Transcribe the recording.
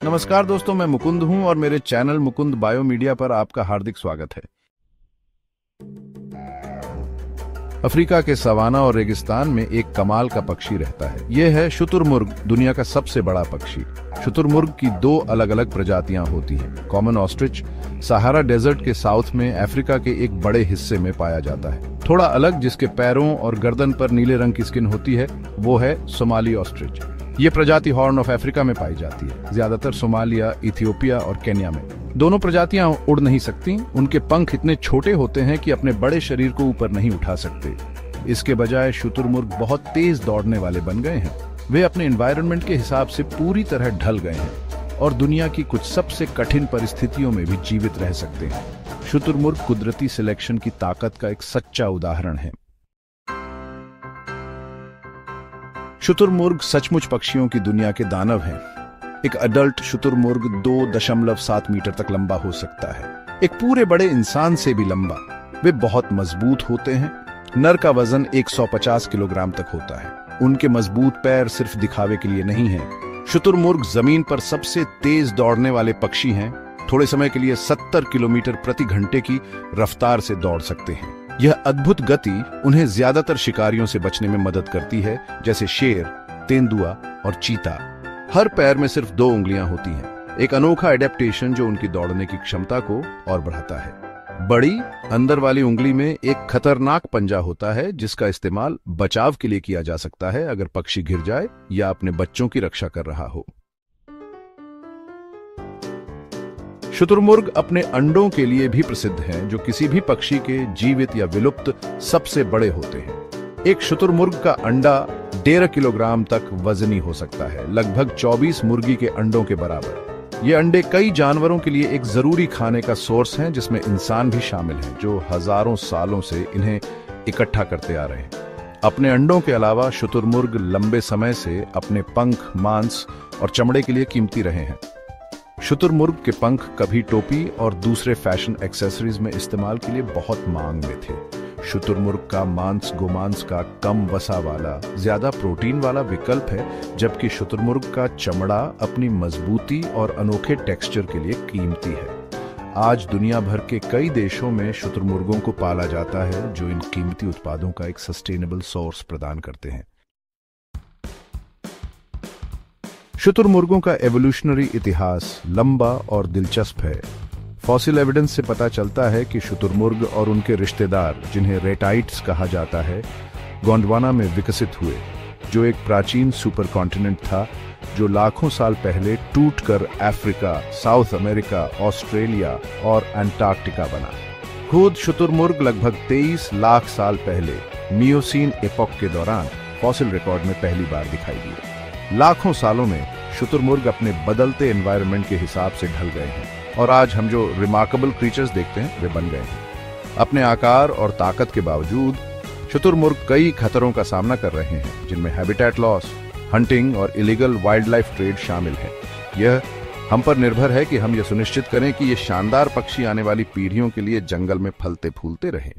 नमस्कार दोस्तों, मैं मुकुंद हूं और मेरे चैनल मुकुंद बायो मीडिया पर आपका हार्दिक स्वागत है। अफ्रीका के सवाना और रेगिस्तान में एक कमाल का पक्षी रहता है। यह है शुतुरमुर्ग, दुनिया का सबसे बड़ा पक्षी। शुतुरमुर्ग की दो अलग अलग प्रजातियां होती हैं। कॉमन ऑस्ट्रिच सहारा डेजर्ट के साउथ में अफ्रीका के एक बड़े हिस्से में पाया जाता है। थोड़ा अलग, जिसके पैरों और गर्दन पर नीले रंग की स्किन होती है, वो है सोमाली ऑस्ट्रिच। ये प्रजाति हॉर्न ऑफ अफ्रीका में पाई जाती है, ज्यादातर सोमालिया, इथियोपिया और केन्या में। दोनों प्रजातियां उड़ नहीं सकती। उनके पंख इतने छोटे होते हैं कि अपने बड़े शरीर को ऊपर नहीं उठा सकते। इसके बजाय शुतुरमुर्ग बहुत तेज दौड़ने वाले बन गए हैं। वे अपने एनवायरनमेंट के हिसाब से पूरी तरह ढल गए हैं और दुनिया की कुछ सबसे कठिन परिस्थितियों में भी जीवित रह सकते हैं। शुतुरमुर्ग कुदरती सिलेक्शन की ताकत का एक सच्चा उदाहरण है। शुतुरमुर्ग सचमुच पक्षियों की दुनिया के दानव हैं। एक अडल्ट शुतुरमुर्ग 2.7 मीटर तक लंबा हो सकता है, एक पूरे बड़े इंसान से भी लंबा। वे बहुत मजबूत होते हैं। नर का वजन 150 किलोग्राम तक होता है। उनके मजबूत पैर सिर्फ दिखावे के लिए नहीं हैं। शुतुरमुर्ग जमीन पर सबसे तेज दौड़ने वाले पक्षी हैं। थोड़े समय के लिए 70 किलोमीटर प्रति घंटे की रफ्तार से दौड़ सकते हैं। यह अद्भुत गति उन्हें ज्यादातर शिकारियों से बचने में मदद करती है, जैसे शेर, तेंदुआ और चीता। हर पैर में सिर्फ 2 उंगलियां होती हैं, एक अनोखा एडेप्टेशन जो उनकी दौड़ने की क्षमता को और बढ़ाता है। बड़ी अंदर वाली उंगली में एक खतरनाक पंजा होता है, जिसका इस्तेमाल बचाव के लिए किया जा सकता है अगर पक्षी गिर जाए या अपने बच्चों की रक्षा कर रहा हो। शुतुरमुर्ग अपने अंडों के लिए भी प्रसिद्ध हैं, जो किसी भी पक्षी के जीवित या विलुप्त सबसे बड़े होते हैं। एक शुतुरमुर्ग का अंडा 1.5 किलोग्राम तक वजनी हो सकता है, लगभग 24 मुर्गी के अंडों के बराबर। ये अंडे कई जानवरों के लिए एक जरूरी खाने का सोर्स हैं, जिसमें इंसान भी शामिल हैं, जो हजारों सालों से इन्हें इकट्ठा करते आ रहे हैं। अपने अंडों के अलावा शुतुरमुर्ग लंबे समय से अपने पंख, मांस और चमड़े के लिए कीमती रहे हैं। शुतुरमुर्ग के पंख कभी टोपी और दूसरे फैशन एक्सेसरीज में इस्तेमाल के लिए बहुत मांग में थे। शुतुरमुर्ग का मांस गोमांस का कम वसा वाला, ज्यादा प्रोटीन वाला विकल्प है, जबकि शुतुरमुर्ग का चमड़ा अपनी मजबूती और अनोखे टेक्सचर के लिए कीमती है। आज दुनिया भर के कई देशों में शुतुरमुर्गों को पाला जाता है, जो इन कीमती उत्पादों का एक सस्टेनेबल सोर्स प्रदान करते हैं। शुतुरमुर्गों का एवोल्यूशनरी इतिहास लंबा और दिलचस्प है। फॉसिल एविडेंस से पता चलता है कि शुतुरमुर्ग और उनके रिश्तेदार, जिन्हें रेटाइट्स कहा जाता है, गोंडवाना में विकसित हुए, जो एक प्राचीन सुपर कॉन्टिनेंट था जो लाखों साल पहले टूटकर अफ्रीका, साउथ अमेरिका, ऑस्ट्रेलिया और अंटार्कटिका बना। खुद शुतुरमुर्ग लगभग 23 लाख साल पहले मियोसीन एपॉक के दौरान फॉसिल रिकॉर्ड में पहली बार दिखाई दिए। लाखों सालों में शुतुरमुर्ग अपने बदलते एनवायरनमेंट के हिसाब से ढल गए हैं और आज हम जो रिमार्केबल क्रीचर्स देखते हैं, वे बन गए हैं। अपने आकार और ताकत के बावजूद शुतुरमुर्ग कई खतरों का सामना कर रहे हैं, जिनमें हैबिटेट लॉस, हंटिंग और इलीगल वाइल्ड लाइफ ट्रेड शामिल है। यह हम पर निर्भर है कि हम यह सुनिश्चित करें कि ये शानदार पक्षी आने वाली पीढ़ियों के लिए जंगल में फलते फूलते रहें।